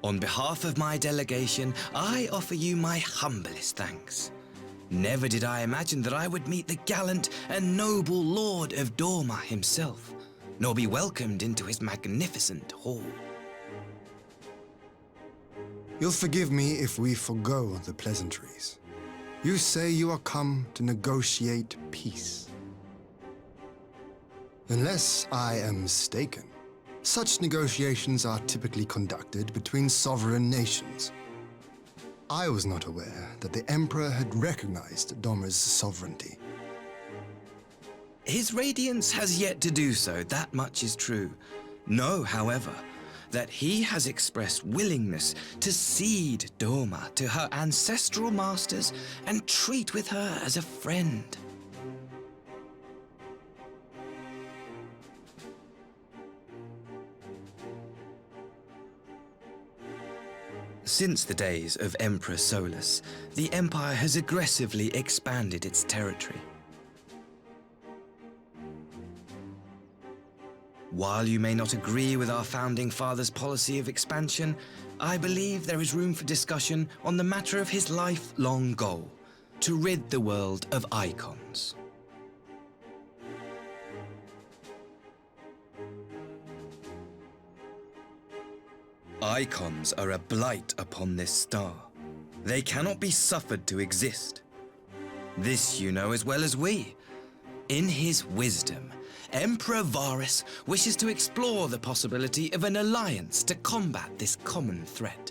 On behalf of my delegation, I offer you my humblest thanks. Never did I imagine that I would meet the gallant and noble Lord of Dorma himself, nor be welcomed into his magnificent hall. You'll forgive me if we forgo the pleasantries. You say you are come to negotiate peace. Unless I am mistaken, such negotiations are typically conducted between sovereign nations. I was not aware that the Emperor had recognized Dorma's sovereignty. His Radiance has yet to do so, that much is true. Know, however, that he has expressed willingness to cede Dorma to her ancestral masters and treat with her as a friend. Since the days of Emperor Solus, the Empire has aggressively expanded its territory. While you may not agree with our founding father's policy of expansion, I believe there is room for discussion on the matter of his lifelong goal, to rid the world of icons. Icons are a blight upon this star. They cannot be suffered to exist. This you know as well as we. In his wisdom, Emperor Varus wishes to explore the possibility of an alliance to combat this common threat.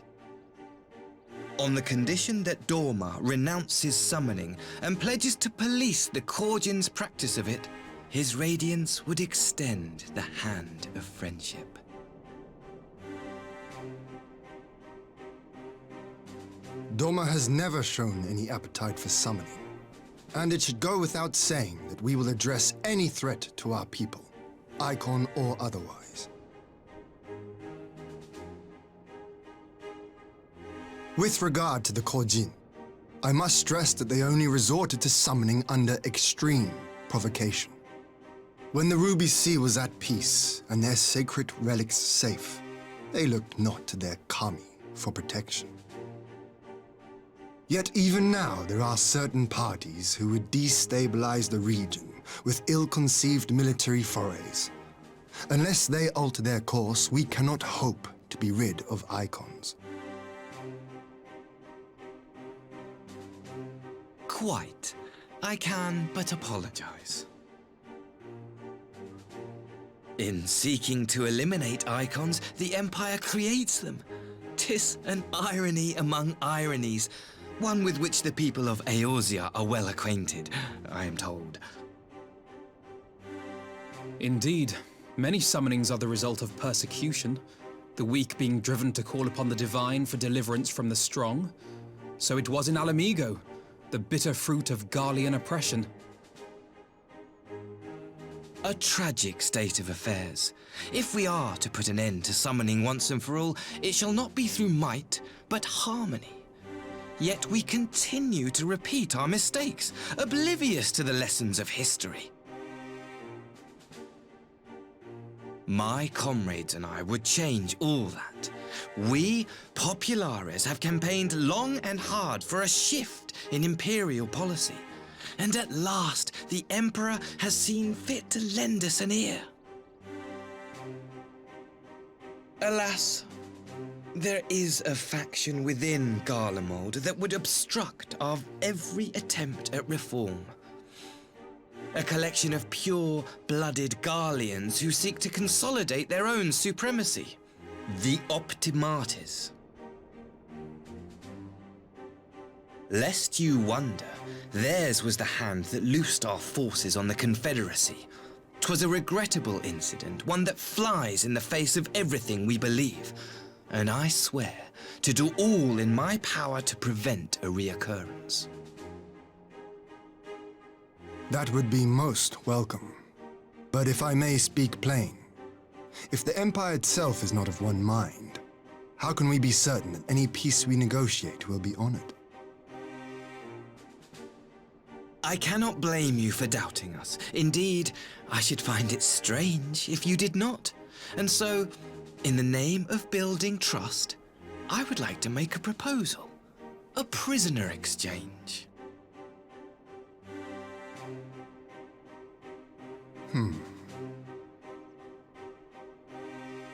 On the condition that Dorma renounces summoning and pledges to police the Korgin's practice of it, his Radiance would extend the hand of friendship. Dorma has never shown any appetite for summoning, and it should go without saying that we will address any threat to our people, icon or otherwise. With regard to the Korjin, I must stress that they only resorted to summoning under extreme provocation. When the Ruby Sea was at peace and their sacred relics safe, they looked not to their kami for protection. Yet even now, there are certain parties who would destabilize the region with ill-conceived military forays. Unless they alter their course, we cannot hope to be rid of icons. Quite. I can but apologize. In seeking to eliminate icons, the Empire creates them. 'Tis an irony among ironies, one with which the people of Eorzea are well acquainted, I am told. Indeed, many summonings are the result of persecution, the weak being driven to call upon the divine for deliverance from the strong. So it was in Alamigo, the bitter fruit of Garlean oppression. A tragic state of affairs. If we are to put an end to summoning once and for all, it shall not be through might, but harmony. Yet we continue to repeat our mistakes, oblivious to the lessons of history. My comrades and I would change all that. We, Populares, have campaigned long and hard for a shift in imperial policy. And at last, the Emperor has seen fit to lend us an ear. Alas, there is a faction within Garlemald that would obstruct our every attempt at reform. A collection of pure-blooded Garleans who seek to consolidate their own supremacy. The Optimates. Lest you wonder, theirs was the hand that loosed our forces on the Confederacy. 'Twas a regrettable incident, one that flies in the face of everything we believe. And I swear to do all in my power to prevent a reoccurrence. That would be most welcome. But if I may speak plain, if the Empire itself is not of one mind, how can we be certain that any peace we negotiate will be honored? I cannot blame you for doubting us. Indeed, I should find it strange if you did not. And so, in the name of building trust, I would like to make a proposal. A prisoner exchange.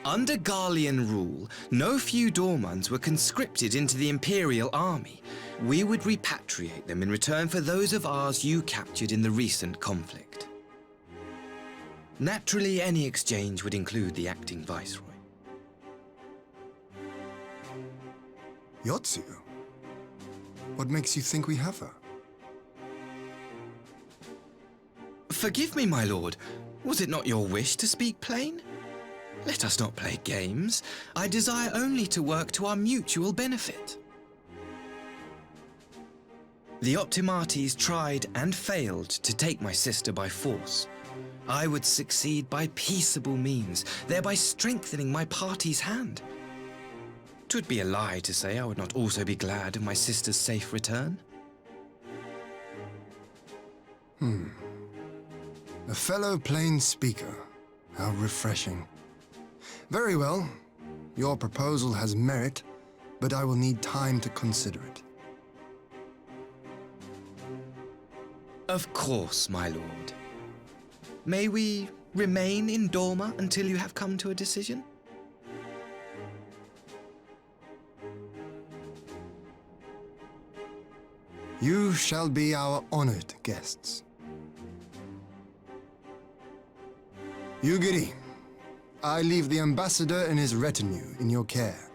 Under Garlean rule, no few Dormans were conscripted into the Imperial army. We would repatriate them in return for those of ours you captured in the recent conflict. Naturally, any exchange would include the acting viceroy. Yotsu? What makes you think we have her? Forgive me, my lord. Was it not your wish to speak plain? Let us not play games. I desire only to work to our mutual benefit. The Optimates tried and failed to take my sister by force. I would succeed by peaceable means, thereby strengthening my party's hand. 'Twould be a lie to say I would not also be glad of my sister's safe return. A fellow plain speaker. How refreshing. Very well. Your proposal has merit, but I will need time to consider it. Of course, my lord. May we remain in Dorma until you have come to a decision? You shall be our honored guests. Yugiri, I leave the ambassador and his retinue in your care.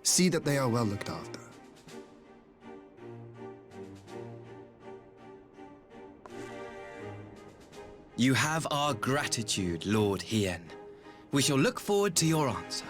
See that they are well looked after. You have our gratitude, Lord Hien. We shall look forward to your answer.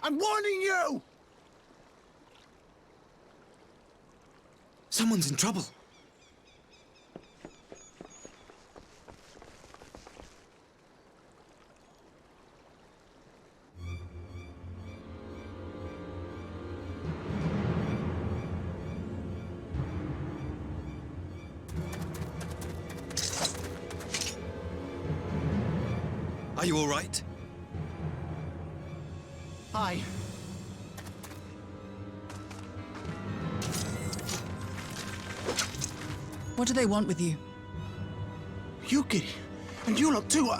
I'm warning you! Someone's in trouble. Are you all right? Hi. What do they want with you? Yuki, and you lot too.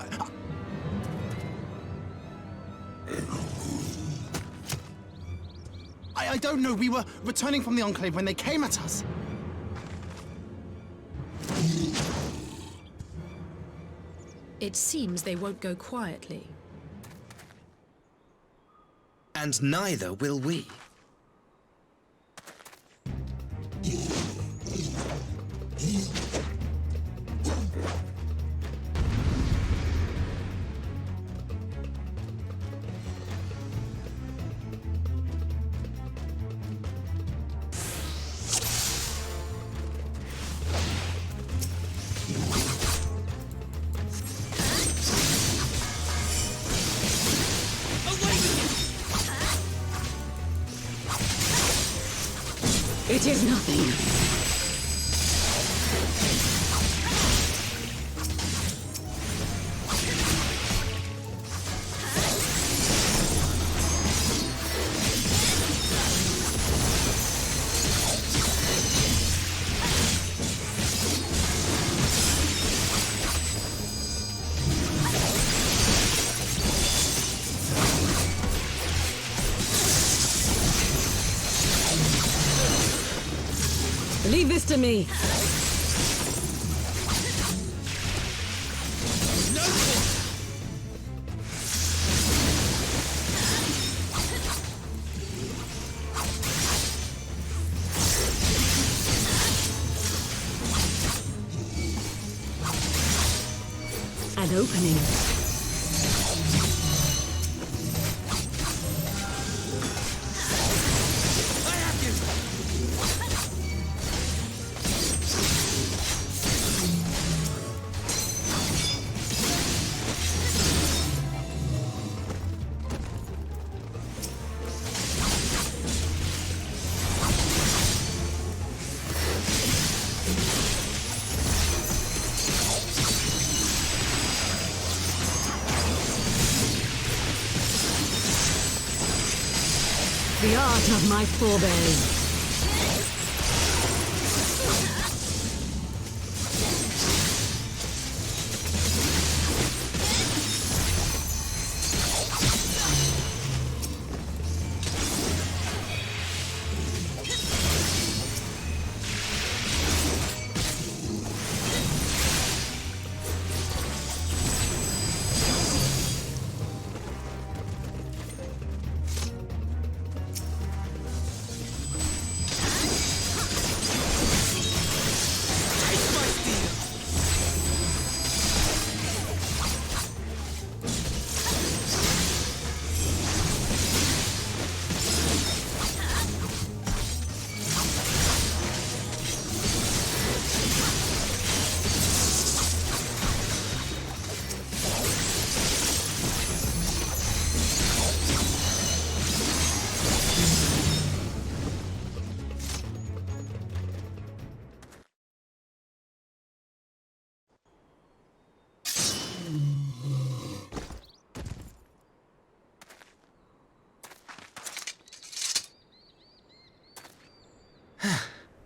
I don't know. We were returning from the Enclave when they came at us. It seems they won't go quietly. And neither will we. It is nothing. Leave this to me. An opening. The art of my forebears.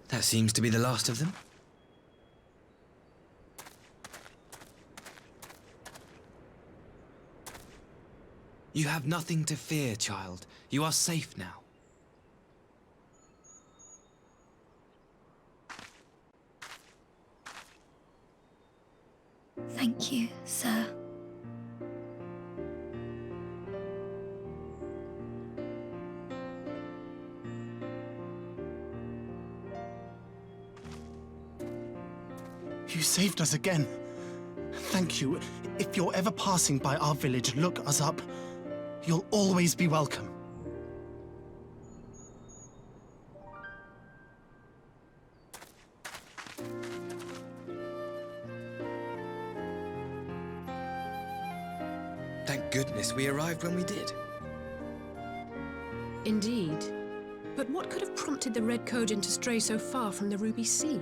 That seems to be the last of them. You have nothing to fear, child. You are safe now. Thank you, sir. You saved us again. Thank you. If you're ever passing by our village, look us up. You'll always be welcome. careless we arrived when we did. Indeed. But what could have prompted the Red Kojin to stray so far from the Ruby Sea?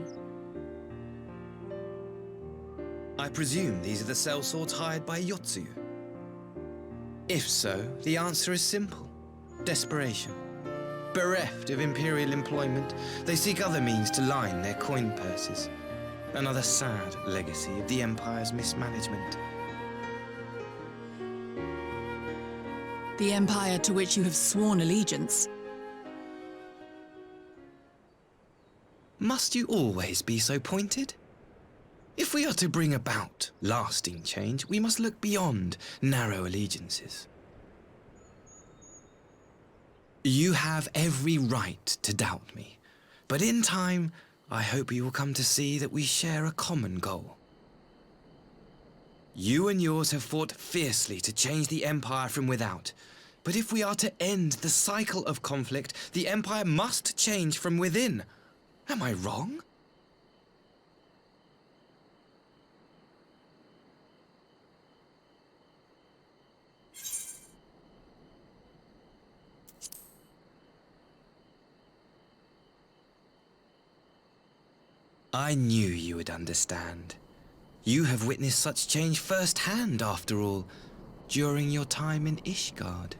I presume these are the sellswords hired by Yotsu. If so, the answer is simple. Desperation. Bereft of imperial employment, they seek other means to line their coin purses. Another sad legacy of the Empire's mismanagement. The Empire to which you have sworn allegiance. Must you always be so pointed? If we are to bring about lasting change, we must look beyond narrow allegiances. You have every right to doubt me, but in time, I hope you will come to see that we share a common goal. You and yours have fought fiercely to change the Empire from without, but if we are to end the cycle of conflict, the Empire must change from within. Am I wrong? I knew you would understand. You have witnessed such change firsthand, after all, during your time in Ishgard.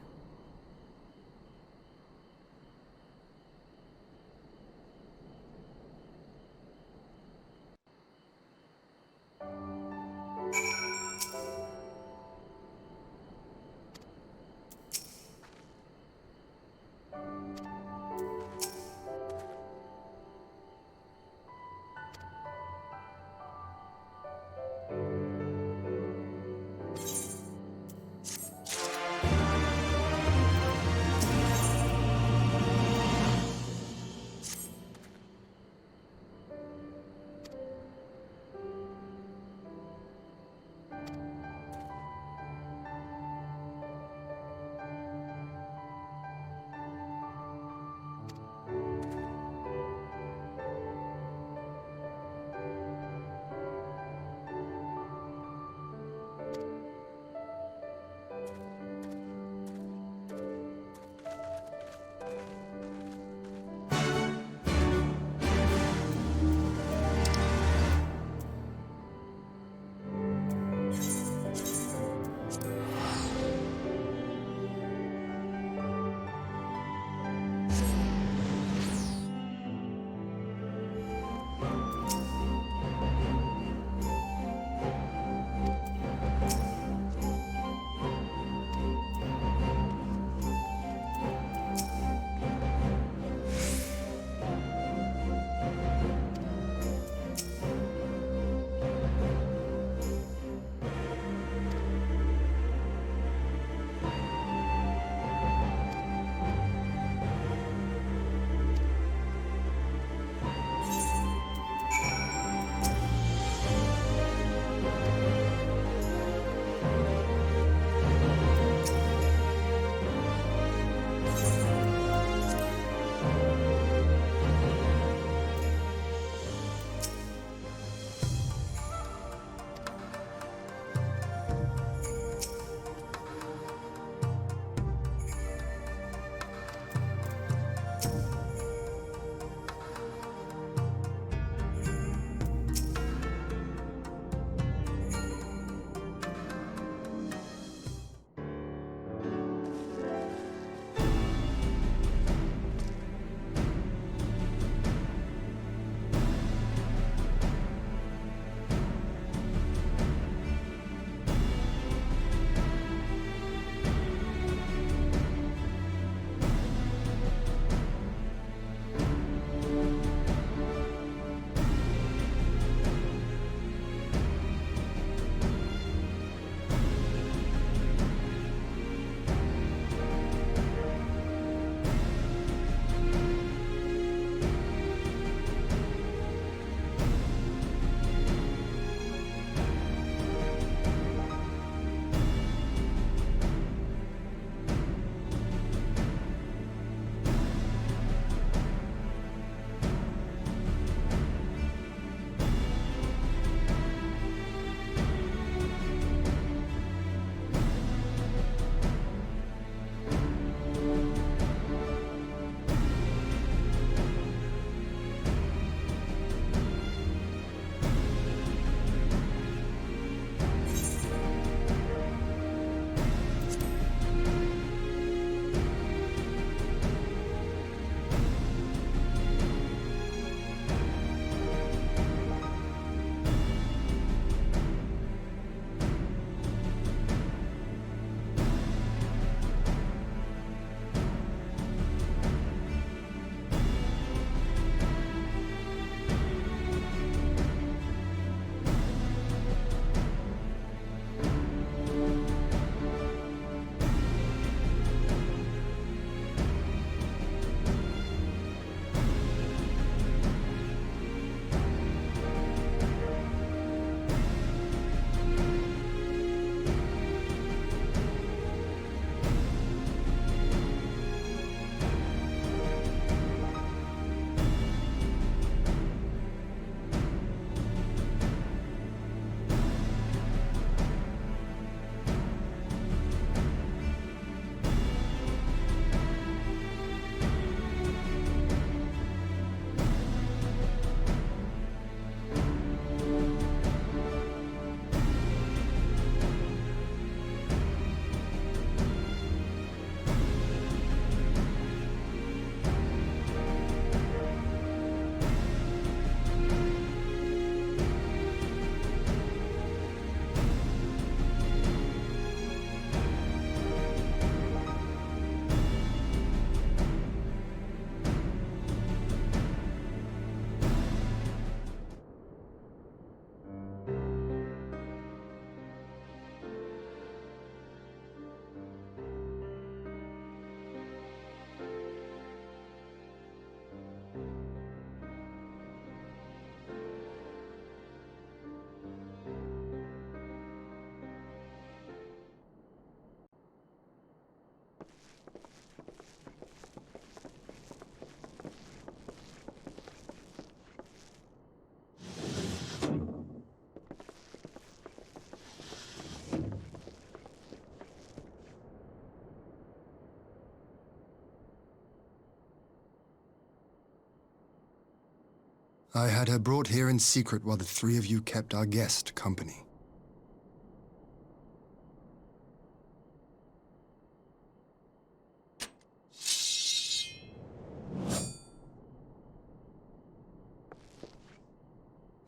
I had her brought here in secret while the three of you kept our guest company.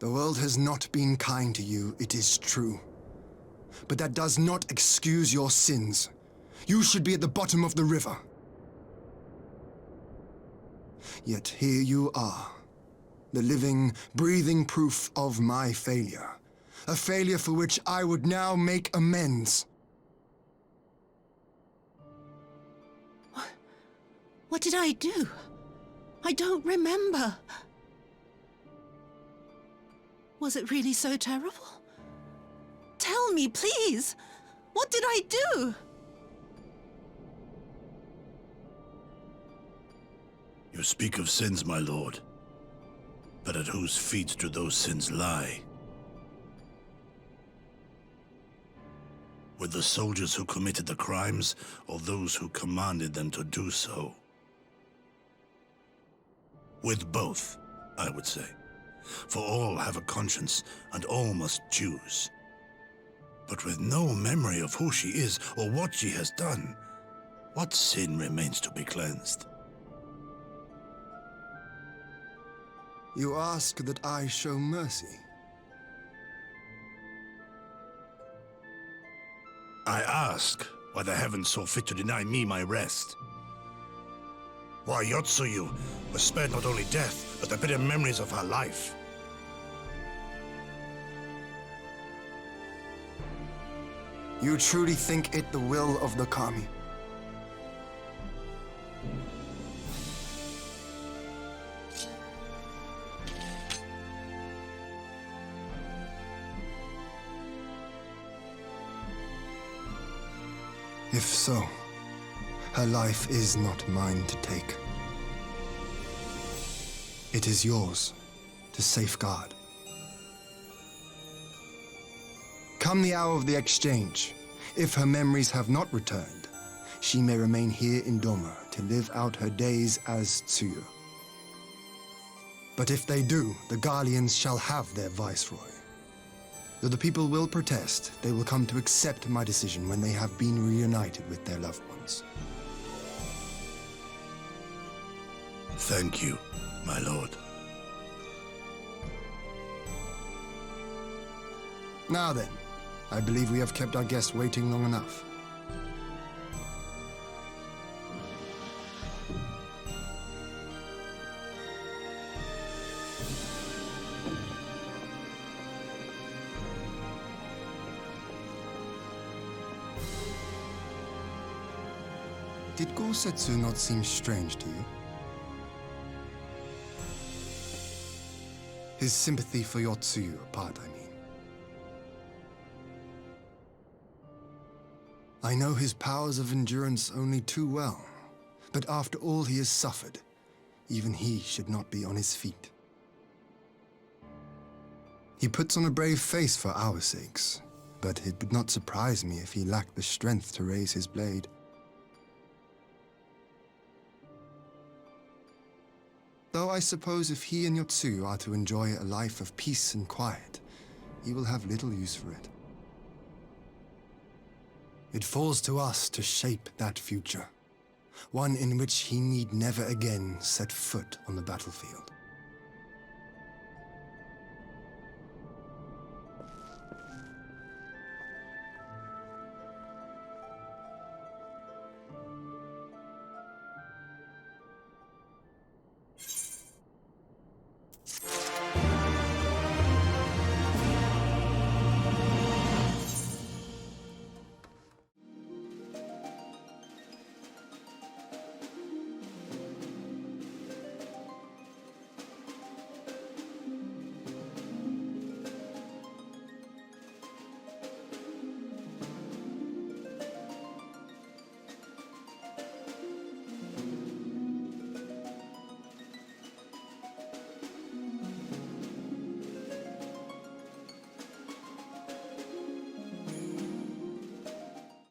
The world has not been kind to you, it is true. But that does not excuse your sins. You should be at the bottom of the river. Yet here you are, the living, breathing proof of my failure. A failure for which I would now make amends. What did I do? I don't remember. Was it really so terrible? Tell me, please! What did I do? You speak of sins, my lord. But at whose feet do those sins lie? With the soldiers who committed the crimes, or those who commanded them to do so? With both, I would say. For all have a conscience, and all must choose. But with no memory of who she is, or what she has done, what sin remains to be cleansed? You ask that I show mercy. I ask why the heavens saw fit to deny me my rest. Why Yotsuyu was spared not only death, but the bitter memories of her life. You truly think it the will of the Kami? If so, her life is not mine to take. It is yours to safeguard. Come the hour of the exchange, if her memories have not returned, she may remain here in Doma to live out her days as Tsuyu. But if they do, the Guardians shall have their viceroy. Though the people will protest, they will come to accept my decision when they have been reunited with their loved ones. Thank you, my lord. Now then, I believe we have kept our guest waiting long enough. Did Gosetsu not seem strange to you? His sympathy for Yotsuyu apart, I mean. I know his powers of endurance only too well, but after all he has suffered, even he should not be on his feet. He puts on a brave face for our sakes, but it would not surprise me if he lacked the strength to raise his blade. Though I suppose if he and Yotsuyu are to enjoy a life of peace and quiet, he will have little use for it. It falls to us to shape that future, one in which he need never again set foot on the battlefield.